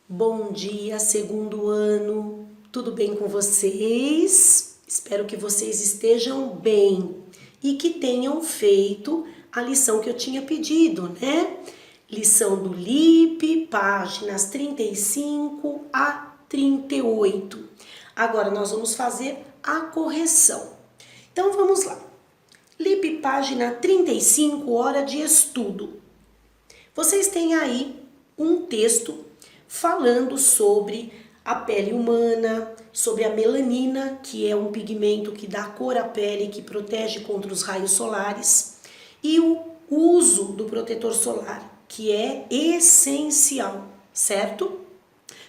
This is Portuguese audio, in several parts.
Bom dia, segundo ano, tudo bem com vocês? Espero que vocês estejam bem e que tenham feito a lição que eu tinha pedido, né? Lição do LIP, páginas 35 a 38. Agora nós vamos fazer a correção. Então vamos lá. LIP, página 35, hora de estudo. Vocês têm aí um texto falando sobre a pele humana, sobre a melanina, que é um pigmento que dá cor à pele, que protege contra os raios solares, e o uso do protetor solar, que é essencial, certo?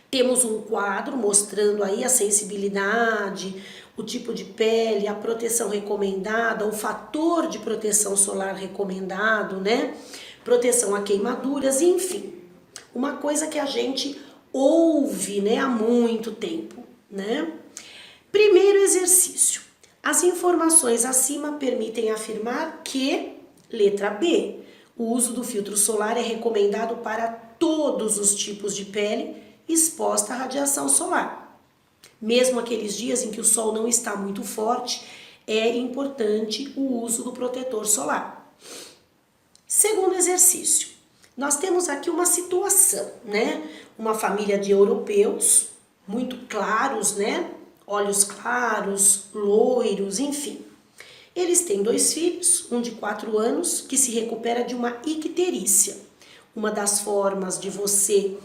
Temos um quadro mostrando aí a sensibilidade, o tipo de pele, a proteção recomendada, o fator de proteção solar recomendado, né? Proteção a queimaduras, enfim. Uma coisa que a gente ouve, né, há muito tempo, né? Primeiro exercício. As informações acima permitem afirmar que, letra B, o uso do filtro solar é recomendado para todos os tipos de pele exposta à radiação solar. Mesmo aqueles dias em que o sol não está muito forte, é importante o uso do protetor solar. Segundo exercício. Nós temos aqui uma situação, né? Uma família de europeus, muito claros, né? Olhos claros, loiros, enfim. Eles têm 2 filhos, um de 4 anos, que se recupera de uma icterícia. Uma das formas de você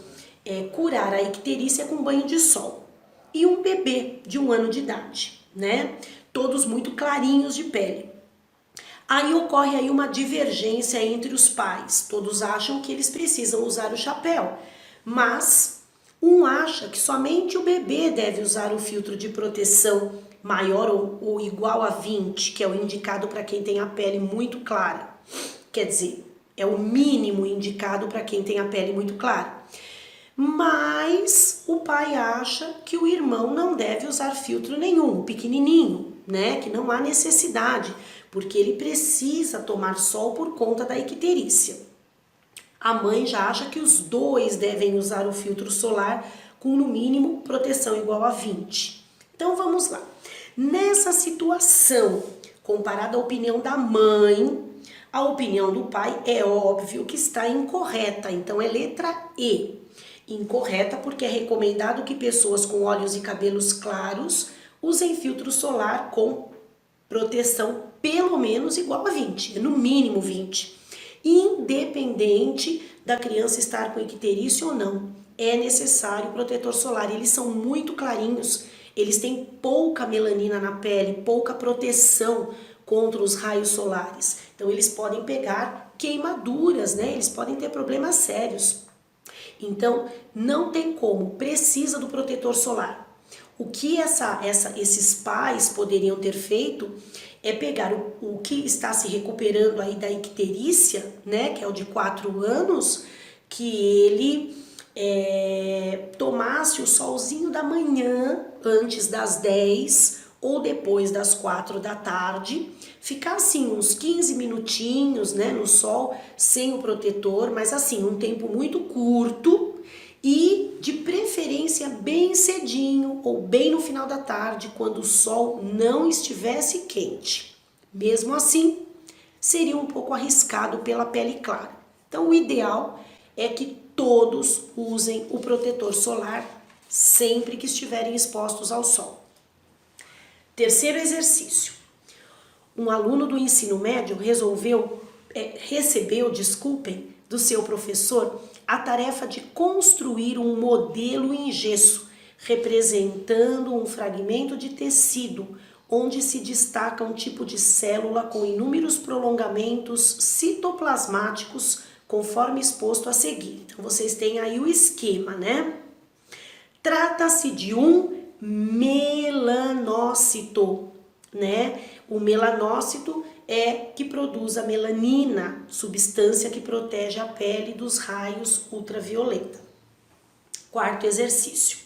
curar a icterícia é com banho de sol. E um bebê de 1 ano de idade, né? Todos muito clarinhos de pele. Aí ocorre aí uma divergência entre os pais. Todos acham que eles precisam usar o chapéu, mas um acha que somente o bebê deve usar o filtro de proteção maior ou igual a 20, que é o indicado para quem tem a pele muito clara. Quer dizer, é o mínimo indicado para quem tem a pele muito clara. Mas o pai acha que o irmão não deve usar filtro nenhum, o pequenininho, né? Que não há necessidade, porque ele precisa tomar sol por conta da icterícia. A mãe já acha que os dois devem usar o filtro solar com no mínimo proteção igual a 20. Então vamos lá. Nessa situação, comparada à opinião da mãe, a opinião do pai é óbvio que está incorreta, então é letra E. Incorreta porque é recomendado que pessoas com olhos e cabelos claros usem filtro solar com proteção pelo menos igual a 20, no mínimo 20. Independente da criança estar com icterícia ou não, é necessário protetor solar. Eles são muito clarinhos, eles têm pouca melanina na pele, pouca proteção contra os raios solares. Então eles podem pegar queimaduras, né? Eles podem ter problemas sérios. Então, não tem como, precisa do protetor solar. O que esses pais poderiam ter feito é pegar o que está se recuperando aí da icterícia, né, que é o de 4 anos, que ele tomasse o solzinho da manhã, antes das 10 ou depois das 4 da tarde, ficar assim uns 15 minutinhos, né, no sol, sem o protetor, mas assim, um tempo muito curto e de preferência bem cedinho ou bem no final da tarde, quando o sol não estivesse quente. Mesmo assim, seria um pouco arriscado pela pele clara. Então, o ideal é que todos usem o protetor solar sempre que estiverem expostos ao sol. Terceiro exercício. Um aluno do ensino médio recebeu do seu professor a tarefa de construir um modelo em gesso, representando um fragmento de tecido, onde se destaca um tipo de célula com inúmeros prolongamentos citoplasmáticos, conforme exposto a seguir. Então, vocês têm aí o esquema, né? Trata-se de um melanócito, né? O melanócito é que produz a melanina, substância que protege a pele dos raios ultravioleta. Quarto exercício.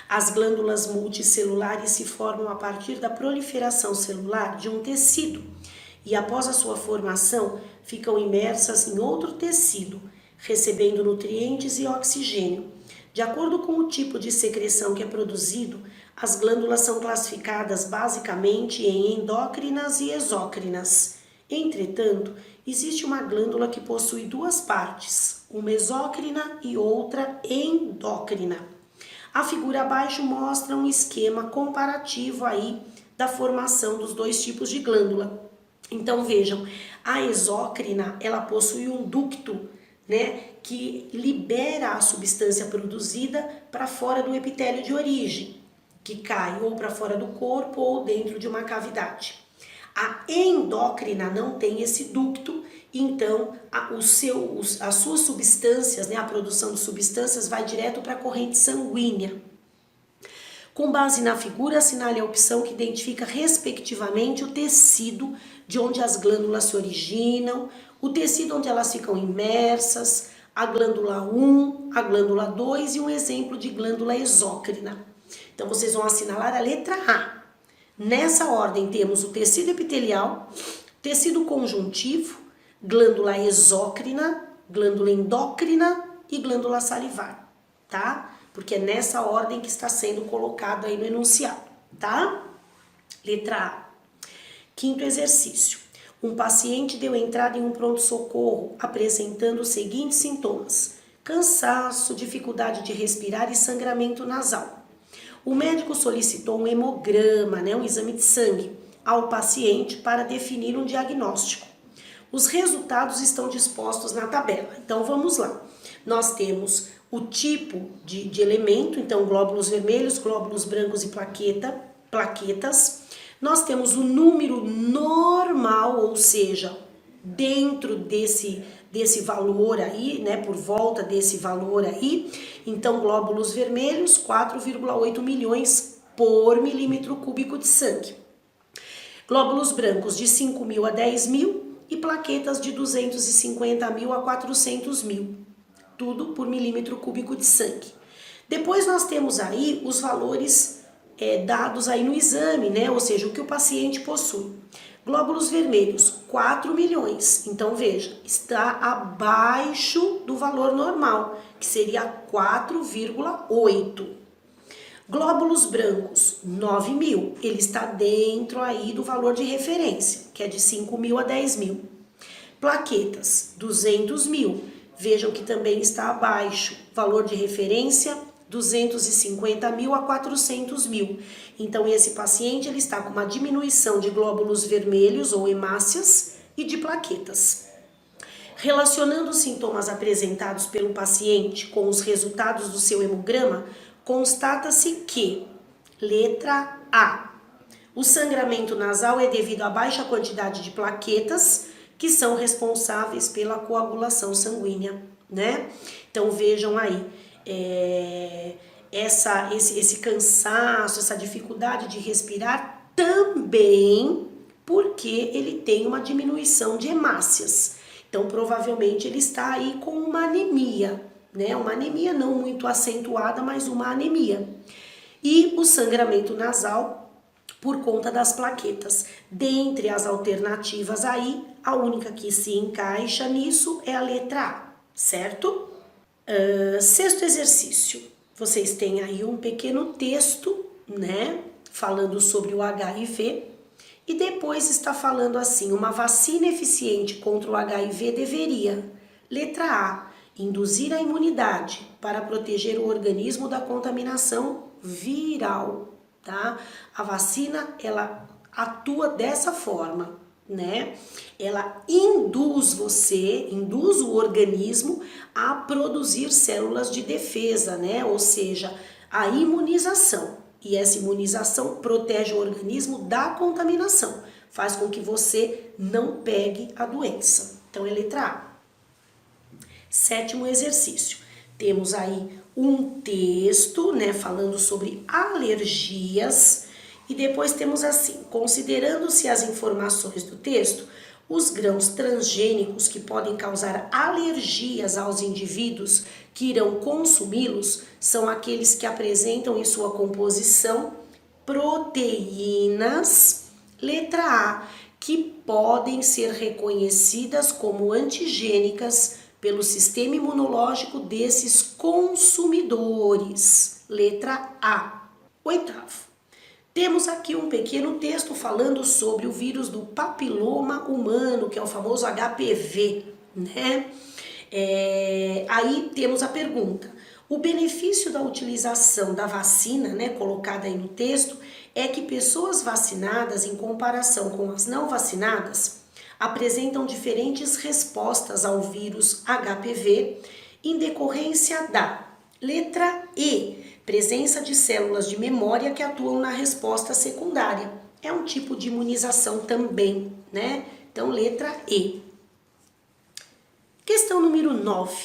As glândulas multicelulares se formam a partir da proliferação celular de um tecido e após a sua formação ficam imersas em outro tecido, recebendo nutrientes e oxigênio. De acordo com o tipo de secreção que é produzido, as glândulas são classificadas basicamente em endócrinas e exócrinas. Entretanto, existe uma glândula que possui duas partes, uma exócrina e outra endócrina. A figura abaixo mostra um esquema comparativo aí da formação dos dois tipos de glândula. Então vejam, a exócrina, ela possui um ducto, né, que libera a substância produzida para fora do epitélio de origem, que cai ou para fora do corpo ou dentro de uma cavidade. A endócrina não tem esse ducto, então as suas substâncias, né, a produção de substâncias vai direto para a corrente sanguínea. Com base na figura, assinale a opção que identifica respectivamente o tecido de onde as glândulas se originam, o tecido onde elas ficam imersas, a glândula 1, a glândula 2 e um exemplo de glândula exócrina. Então vocês vão assinalar a letra A. Nessa ordem temos o tecido epitelial, tecido conjuntivo, glândula exócrina, glândula endócrina e glândula salivar, tá? Porque é nessa ordem que está sendo colocado aí no enunciado, tá? Letra A. Quinto exercício. Um paciente deu entrada em um pronto-socorro apresentando os seguintes sintomas: cansaço, dificuldade de respirar e sangramento nasal. O médico solicitou um hemograma, né, um exame de sangue, ao paciente para definir um diagnóstico. Os resultados estão dispostos na tabela. Então vamos lá. Nós temos o tipo de elemento, então glóbulos vermelhos, glóbulos brancos e plaquetas. Nós temos o número normal, ou seja, dentro desse valor aí, né, por volta desse valor aí. Então, glóbulos vermelhos, 4,8 milhões por milímetro cúbico de sangue. Glóbulos brancos de 5 mil a 10 mil e plaquetas de 250 mil a 400 mil. Tudo por milímetro cúbico de sangue. Depois nós temos aí os valores dados aí no exame, né? Ou seja, o que o paciente possui. Glóbulos vermelhos, 4 milhões. Então, veja, está abaixo do valor normal, que seria 4,8. Glóbulos brancos, 9 mil. Ele está dentro aí do valor de referência, que é de 5 mil a 10 mil. Plaquetas, 200 mil. Vejam que também está abaixo. Valor de referência, 250 mil a 400 mil. Então, esse paciente ele está com uma diminuição de glóbulos vermelhos ou hemácias e de plaquetas. Relacionando os sintomas apresentados pelo paciente com os resultados do seu hemograma, constata-se que, letra A, o sangramento nasal é devido à baixa quantidade de plaquetas que são responsáveis pela coagulação sanguínea, né? Então, vejam aí, esse cansaço, essa dificuldade de respirar também porque ele tem uma diminuição de hemácias. Então, provavelmente ele está aí com uma anemia, né? Uma anemia não muito acentuada, mas uma anemia. E o sangramento nasal por conta das plaquetas. Dentre as alternativas aí, a única que se encaixa nisso é a letra A, certo? Sexto exercício. Vocês têm aí um pequeno texto, né, falando sobre o HIV e depois está falando assim: uma vacina eficiente contra o HIV deveria, letra A, induzir a imunidade para proteger o organismo da contaminação viral, tá? A vacina, ela atua dessa forma, né? Ela induz o organismo a produzir células de defesa, né? Ou seja, a imunização. E essa imunização protege o organismo da contaminação, faz com que você não pegue a doença. Então, é letra A. Sétimo exercício. Temos aí um texto, né, falando sobre alergias. E depois temos assim: considerando-se as informações do texto, os grãos transgênicos que podem causar alergias aos indivíduos que irão consumi-los são aqueles que apresentam em sua composição proteínas, letra A, que podem ser reconhecidas como antigênicas pelo sistema imunológico desses consumidores. Letra A. Oitavo. Temos aqui um pequeno texto falando sobre o vírus do papiloma humano, que é o famoso HPV, né? Aí temos a pergunta. O benefício da utilização da vacina, né, colocada aí no texto, é que pessoas vacinadas, em comparação com as não vacinadas, apresentam diferentes respostas ao vírus HPV em decorrência da letra E, presença de células de memória que atuam na resposta secundária. É um tipo de imunização também, né? Então, letra E. Questão número 9.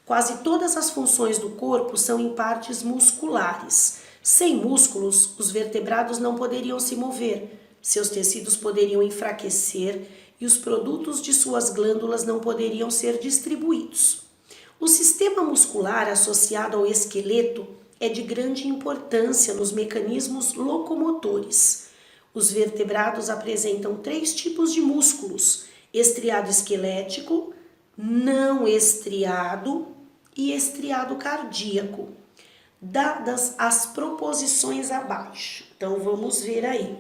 Quase todas as funções do corpo são em partes musculares. Sem músculos, os vertebrados não poderiam se mover, seus tecidos poderiam enfraquecer e os produtos de suas glândulas não poderiam ser distribuídos. O sistema muscular associado ao esqueleto é de grande importância nos mecanismos locomotores. Os vertebrados apresentam 3 tipos de músculos: estriado esquelético, não estriado e estriado cardíaco, dadas as proposições abaixo. Então, vamos ver aí.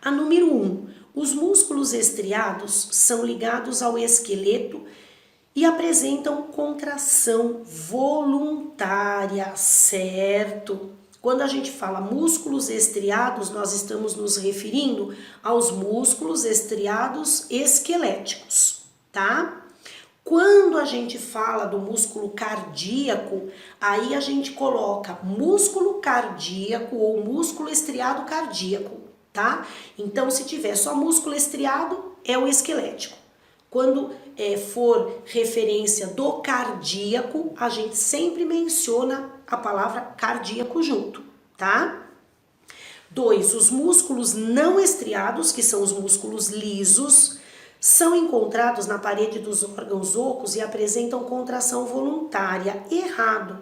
A número 1. Os músculos estriados são ligados ao esqueleto e apresentam contração voluntária, certo? Quando a gente fala músculos estriados, nós estamos nos referindo aos músculos estriados esqueléticos, tá? Quando a gente fala do músculo cardíaco, aí a gente coloca músculo cardíaco ou músculo estriado cardíaco, tá? Então, se tiver só músculo estriado, é o esquelético. Quando for referência do cardíaco, a gente sempre menciona a palavra cardíaco junto, tá? 2. Os músculos não estriados, que são os músculos lisos, são encontrados na parede dos órgãos ocos e apresentam contração voluntária. Errado.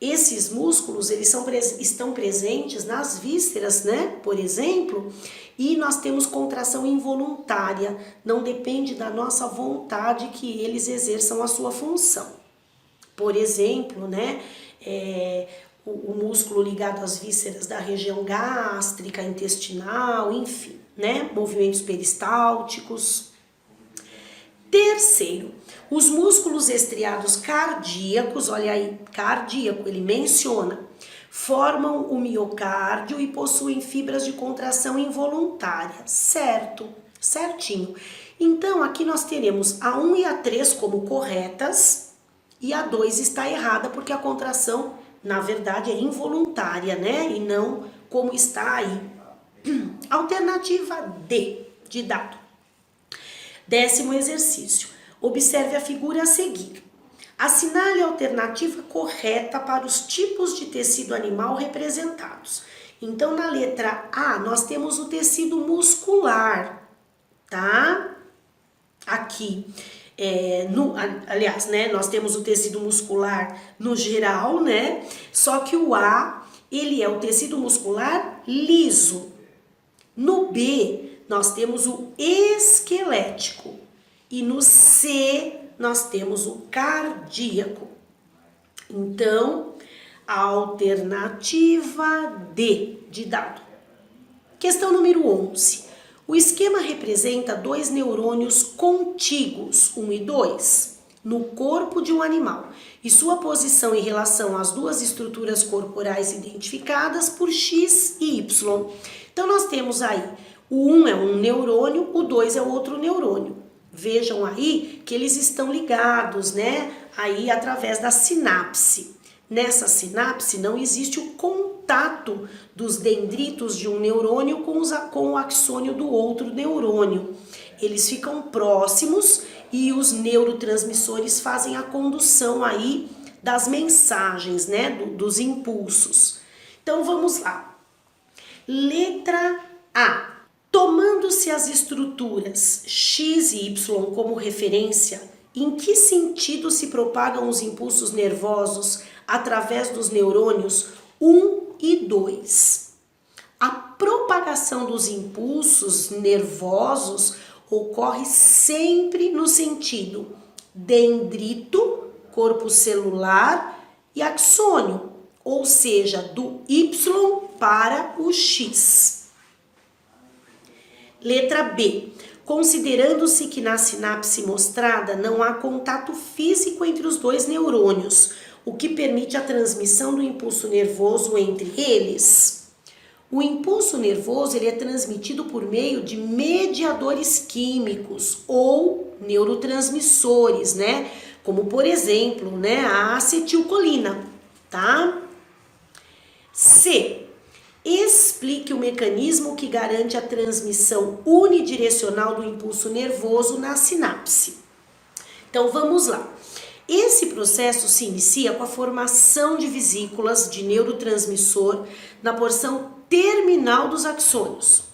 Esses músculos, eles estão presentes nas vísceras, né? Por exemplo, e nós temos contração involuntária. Não depende da nossa vontade que eles exerçam a sua função. Por exemplo, né? O músculo ligado às vísceras da região gástrica, intestinal, enfim, né? Movimentos peristálticos. Terceiro, os músculos estriados cardíacos, olha aí, cardíaco, ele menciona, formam o miocárdio e possuem fibras de contração involuntária, certo? Certinho. Então, aqui nós teremos a 1 e a 3 como corretas e a 2 está errada porque a contração, na verdade, é involuntária, né? E não como está aí. Alternativa D, de dado. 10º exercício. Observe a figura a seguir. Assinale a alternativa correta para os tipos de tecido animal representados. Então, na letra A, nós temos o tecido muscular, tá? Aqui, aliás, né, nós temos o tecido muscular no geral, né? Só que o A, ele é o tecido muscular liso. No B, nós temos o esquelético e no C nós temos o cardíaco. Então, a alternativa D de dado. Questão número 11. O esquema representa 2 neurônios contíguos, 1 e 2, no corpo de um animal e sua posição em relação às 2 estruturas corporais identificadas por X e Y. Então, nós temos aí o 1 é um neurônio, o 2 é outro neurônio. Vejam aí que eles estão ligados, né? Aí através da sinapse. Nessa sinapse não existe o contato dos dendritos de um neurônio com o axônio do outro neurônio. Eles ficam próximos e os neurotransmissores fazem a condução aí das mensagens, né? Dos impulsos. Então vamos lá. Letra A. Tomando-se as estruturas X e Y como referência, em que sentido se propagam os impulsos nervosos através dos neurônios 1 e 2? A propagação dos impulsos nervosos ocorre sempre no sentido dendrito, corpo celular, e axônio, ou seja, do Y para o X. Letra B. Considerando-se que na sinapse mostrada não há contato físico entre os dois neurônios, o que permite a transmissão do impulso nervoso entre eles. O impulso nervoso ele é transmitido por meio de mediadores químicos ou neurotransmissores, né? Como, por exemplo, né, a acetilcolina, tá? C. Explique o mecanismo que garante a transmissão unidirecional do impulso nervoso na sinapse. Então, vamos lá. Esse processo se inicia com a formação de vesículas de neurotransmissor na porção terminal dos axônios.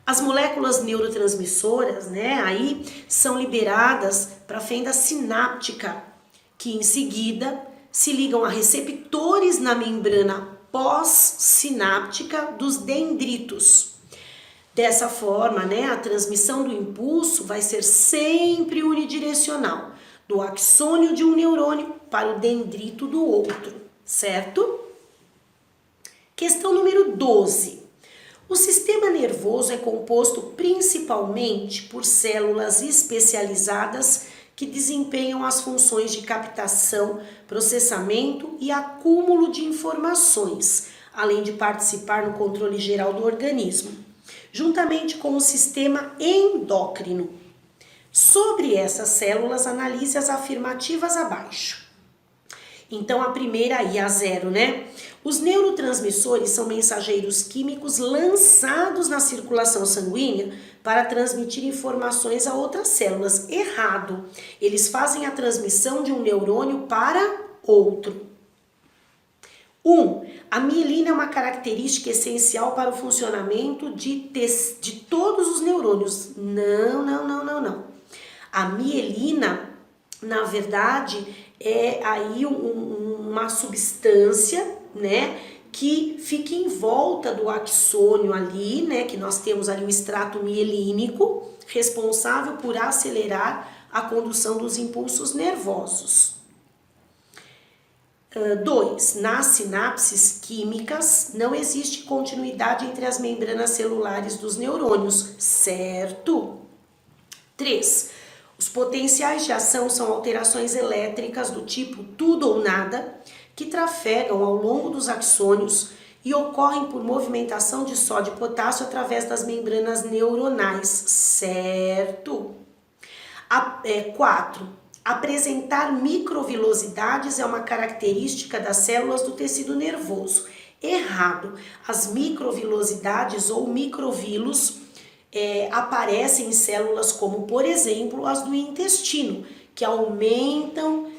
As moléculas neurotransmissoras, né, aí são liberadas para a fenda sináptica, que em seguida se ligam a receptores na membrana pós-sináptica dos dendritos. Dessa forma, né, a transmissão do impulso vai ser sempre unidirecional, do axônio de um neurônio para o dendrito do outro, certo? Questão número 12. O sistema nervoso é composto principalmente por células especializadas que desempenham as funções de captação, processamento e acúmulo de informações, além de participar no controle geral do organismo, juntamente com o sistema endócrino. Sobre essas células, analise as afirmativas abaixo. Então, a primeira aí, a 0, né? Os neurotransmissores são mensageiros químicos lançados na circulação sanguínea para transmitir informações a outras células. Errado. Eles fazem a transmissão de um neurônio para outro. 1. A mielina é uma característica essencial para o funcionamento de todos os neurônios. Não. A mielina, na verdade, é aí uma substância, né, que fica em volta do axônio ali, né, que nós temos ali o extrato mielínico, responsável por acelerar a condução dos impulsos nervosos. 2. Nas sinapses químicas não existe continuidade entre as membranas celulares dos neurônios, certo? 3. Os potenciais de ação são alterações elétricas do tipo tudo ou nada, que trafegam ao longo dos axônios e ocorrem por movimentação de sódio e potássio através das membranas neuronais, certo? 4. Apresentar microvilosidades é uma característica das células do tecido nervoso. Errado. As microvilosidades ou microvilos aparecem em células como, por exemplo, as do intestino, que aumentam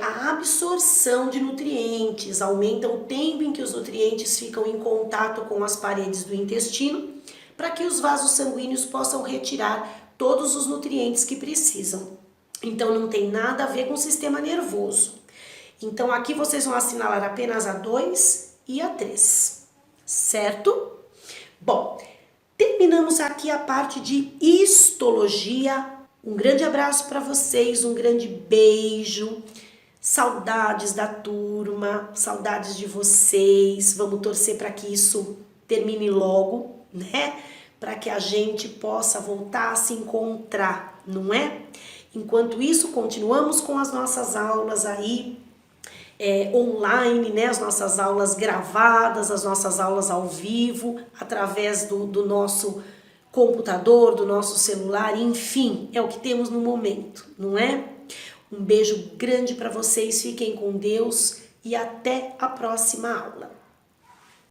a absorção de nutrientes, aumentam o tempo em que os nutrientes ficam em contato com as paredes do intestino, para que os vasos sanguíneos possam retirar todos os nutrientes que precisam. Então, não tem nada a ver com o sistema nervoso. Então, aqui vocês vão assinalar apenas a 2 e a 3, certo? Bom, terminamos aqui a parte de histologia. Um grande abraço para vocês, um grande beijo. Saudades da turma, saudades de vocês. Vamos torcer para que isso termine logo, né? Para que a gente possa voltar a se encontrar, não é? Enquanto isso, continuamos com as nossas aulas aí online, né? As nossas aulas gravadas, as nossas aulas ao vivo, através do nosso computador, do nosso celular, enfim, é o que temos no momento, não é? Um beijo grande para vocês, fiquem com Deus e até a próxima aula.